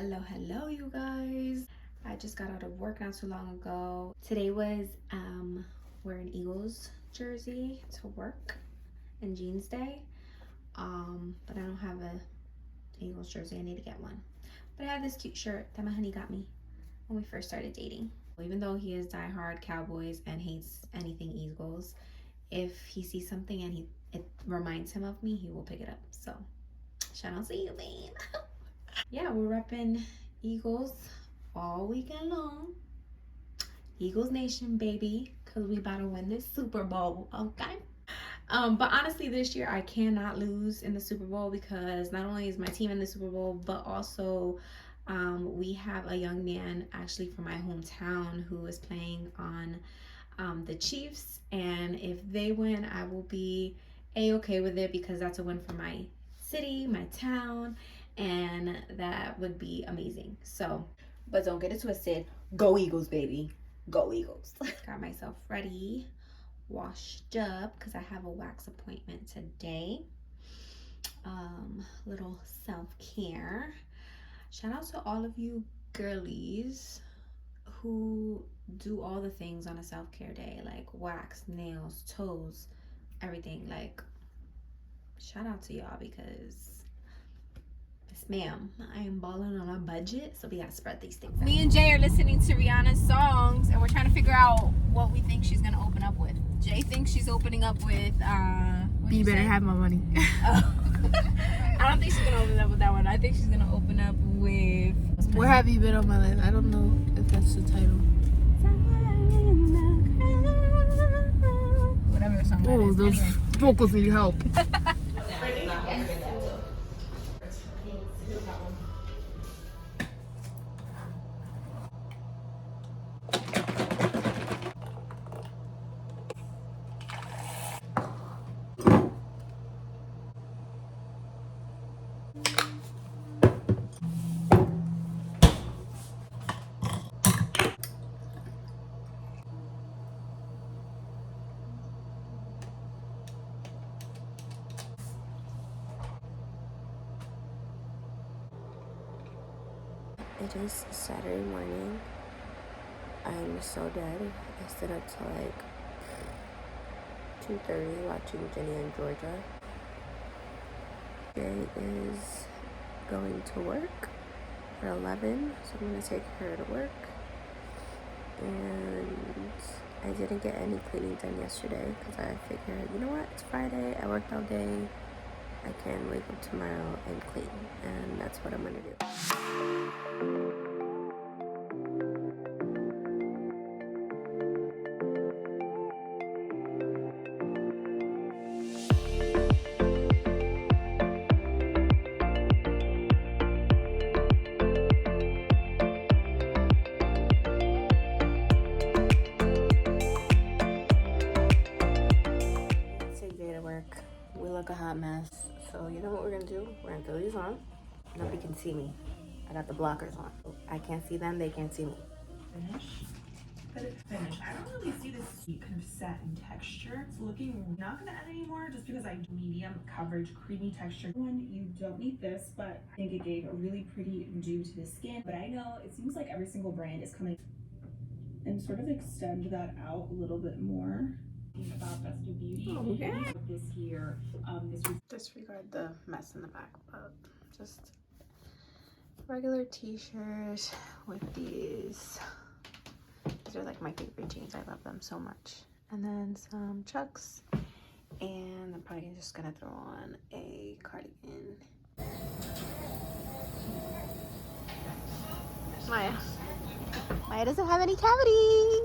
Hello you guys. I just got out of work not too long ago. Today was wearing Eagles jersey to work and jeans day. But I don't have a Eagles jersey. I need to get one. But I have this cute shirt that my honey got me when we first started dating. Even though he is diehard Cowboys and hates anything Eagles, if he sees something and it reminds him of me, he will pick it up. So shout out to you, babe. Yeah, we're repping Eagles all weekend long. Eagles Nation, baby, because we about to win this Super Bowl, okay? But honestly, this year I cannot lose in the Super Bowl because not only is my team in the Super Bowl, but also we have a young man actually from my hometown who is playing on the Chiefs. And if they win, I will be A-okay with it because that's a win for my city, my town, and that would be amazing. So, but don't get it twisted. Go Eagles, baby. Go Eagles. Got myself ready, washed up because I have a wax appointment today. Little self-care. Shout out to all of you girlies who do all the things on a self-care day, like wax, nails, toes, everything. Like, shout out to y'all because ma'am, I am balling on a budget, so we gotta spread these things out. Me and Jay are listening to Rihanna's songs, and we're trying to figure out what we think she's gonna open up with. Jay thinks she's opening up with, You better have my money. Oh. I don't think she's gonna open up with that one. I think she's gonna open up with... Where have you been on my life? I don't know if that's the title. Whatever the song that Oh, is. those Anyway. vocals need help. It is Saturday morning. I'm so dead. I stayed up till like 2:30 watching Jenny and Georgia. Jay is going to work at 11, so I'm going to take her to work. And I didn't get any cleaning done yesterday because I figured, you know what, it's Friday, I worked all day, I can wake up tomorrow and clean, and that's what I'm going to do. We look a hot mess, so you know what we're gonna do? We're gonna throw these on. Nobody can see me. I got the blockers on. I can't see them, they can't see me. Finish, but it's finished. I don't really see this kind of satin texture. It's looking, not gonna add any more just because I do medium coverage, creamy texture. One, you don't need this, but I think it gave a really pretty dew to the skin. But I know it seems like every single brand is coming and sort of extend that out a little bit more. About Festive Beauty this year. Disregard the mess in the back, but just regular t-shirt with these. These are like my favorite jeans. I love them so much. And then some chucks, and I'm probably just gonna throw on a cardigan. Maya doesn't have any cavities.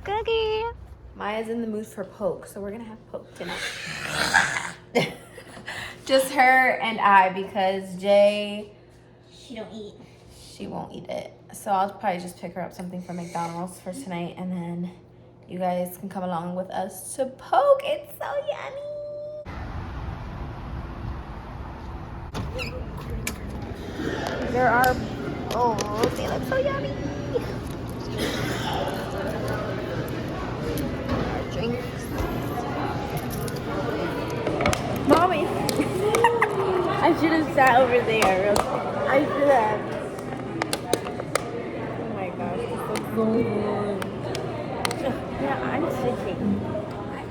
Cookie. Maya's in the mood for poke, so we're gonna have poke tonight. Just her and I, because Jay, she won't eat it. So I'll probably just pick her up something from McDonald's for tonight, and then you guys can come along with us to poke. It's so yummy. There are, oh, they look so yummy. Drinks. Mommy. I I should have sat over there. I should have. Oh my gosh, this looks so good. Yeah, I'm sitting.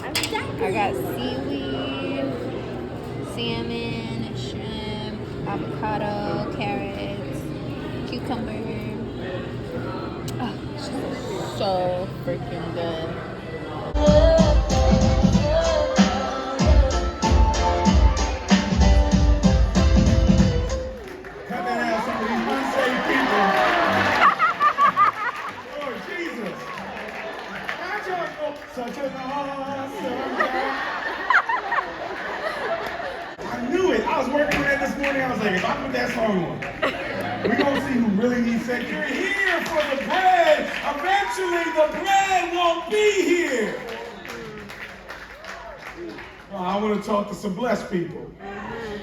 I'm sitting. I got seaweed, salmon, shrimp, avocado, carrots, cucumber. Oh, it's just so freaking good. Cut that out, some of these unsaved people. Lord Jesus. How'd y'all know such an awesome God? I knew it. I was working on that this morning. I was like, if I put that song on, we're going to see who really needs sex. You're here for the bread. Eventually, the bread won't be here. Well, I want to talk to some blessed people.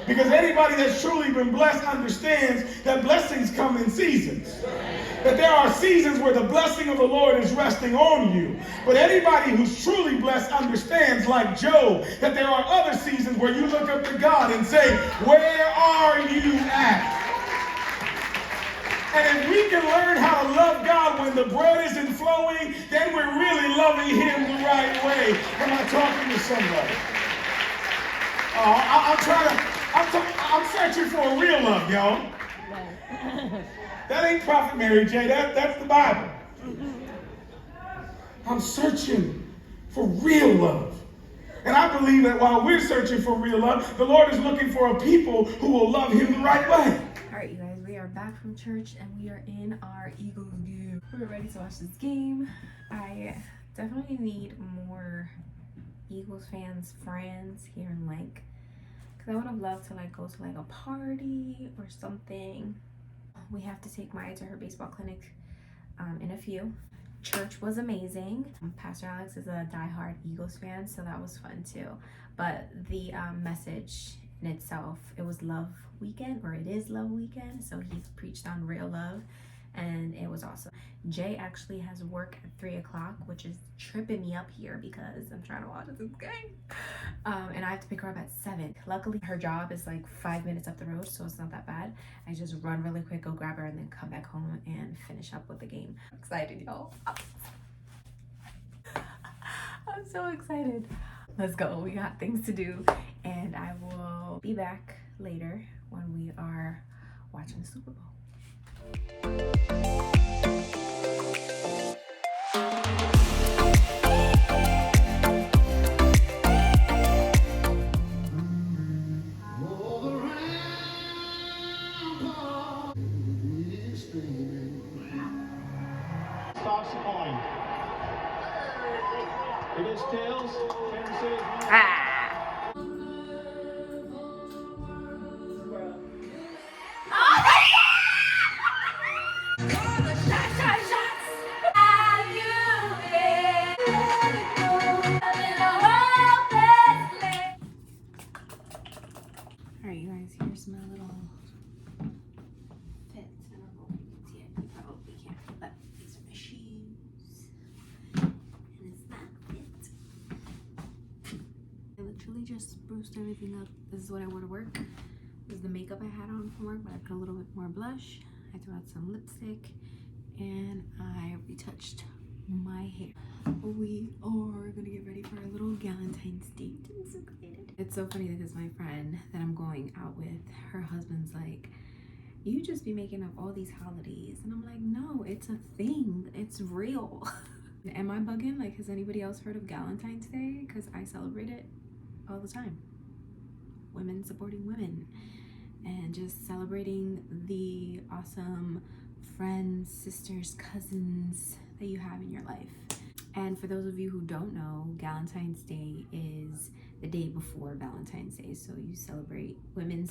Because anybody that's truly been blessed understands that blessings come in seasons. That there are seasons where the blessing of the Lord is resting on you. But anybody who's truly blessed understands, like Job, that there are other seasons where you look up to God and say, where are you at? And if we can learn how to love God when the bread isn't flowing, then we're really loving Him the right way. Am I talking to somebody? I'm searching for a real love, y'all. That ain't Prophet Mary J. That's the Bible. I'm searching for real love. And I believe that while we're searching for real love, the Lord is looking for a people who will love Him the right way. All right, you guys, we are back from church and we are in our Eagles game. We're ready to watch this game. I definitely need more Eagles fans, friends here in Lake. Because I would have loved to go to a party or something. We have to take Maya to her baseball clinic in a few. Church was amazing. Pastor Alex is a diehard Eagles fan, so that was fun too. But the message in itself, it was Love Weekend, or it is Love Weekend. So he preached on real love, and it was awesome. Jay actually has work at 3 o'clock, which is tripping me up here because I'm trying to watch this game. And I have to pick her up at 7. Luckily, her job is 5 minutes up the road, so it's not that bad. I just run really quick, go grab her, and then come back home and finish up with the game. I'm excited, y'all. I'm so excited. Let's go. We got things to do, and I will be back later when we are watching the Super Bowl. Toss a coin. It is tails. Alright, you guys, here's my little fit. I don't know if you can see it. You probably can't, but these are my shoes. And it's that fit. I literally just spruced everything up. This is what I wore to work. This is the makeup I had on from work, but I put a little bit more blush. I threw out some lipstick, and I retouched my hair. We are gonna get ready for our little Galentine's date. I'm so excited. It's so funny because my friend that I'm going out with, her husband's like, you just be making up all these holidays. And I'm like, no, it's a thing. It's real. Am I bugging? Has anybody else heard of Galentine's Day? Because I celebrate it all the time. Women supporting women. And just celebrating the awesome friends, sisters, cousins that you have in your life. And for those of you who don't know, Galentine's Day is the day before Valentine's Day. So you celebrate women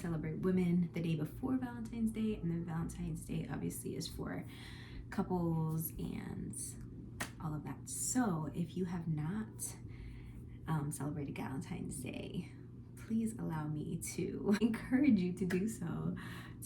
the day before Valentine's Day, and then Valentine's Day obviously is for couples and all of that. So if you have not celebrated Galentine's Day, please allow me to encourage you to do so,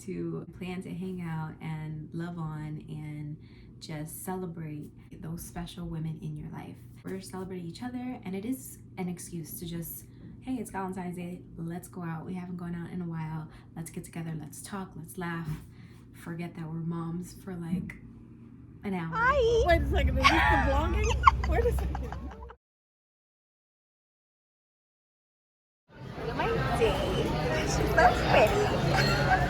to plan to hang out and love on and just celebrate those special women in your life. We're celebrating each other, and it is an excuse to just hey, it's Galentine's Day. Let's go out. We haven't gone out in a while. Let's get together. Let's talk. Let's laugh. Forget that we're moms for like an hour. Hi. Wait a second, is this the vlogging? Wait a second. Look at my date. She's so pretty.